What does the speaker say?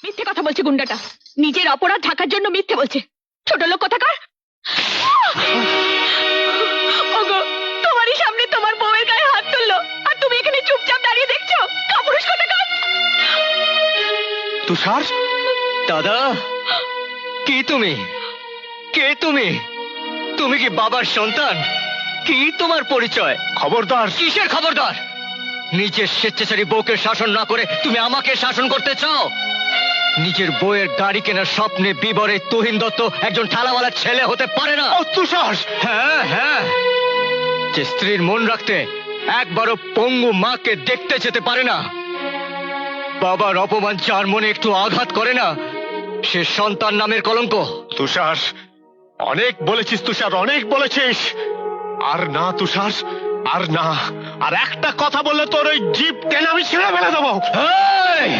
মিথ্যে কথা বলছে গুন্ডাটা, নিজের অপরাধ ঢাকার জন্য মিথ্যে বলছে। ছোট লোক কোথাকার। ওগো, তোমারই সামনে তোমার বউয়ের গায়ে হাত তুললো, আর তুমি এখানে চুপচাপ দাঁড়িয়ে দেখছো। কাপুরুষ কোথাকার। তুষার, দাদা, কি তুমি? কে তুমি? তুমি কি বাবার সন্তান? কি তোমার পরিচয়? খবরদার। কিসের খবরদার? নিজের স্বেচ্ছাচারী বউকে শাসন না করে তুমি আমাকে শাসন করতে চাও? নিজের বউয়ের গাড়ি কেনার স্বপ্নে বিবরে তুহিন দত্ত একজন ঠালাওয়ালা ছেলে হতে পারে না। ও তুষার, হ্যাঁ হ্যাঁ, যে স্ত্রীর মন রাখতে একবারও পঙ্গু মাকে দেখতে যেতে পারে না, বাবার অপমান যার মনে একটু আঘাত করে না, সে সন্তান নামের কলঙ্ক। তুষার, অনেক বলেছিস তুষার, অনেক বলেছিস। আর না তুষার, আর না। আর একটা কথা বললে তোর ওই জিভ টেনে আমি ছেড়ে ফেলে দেবো। এই!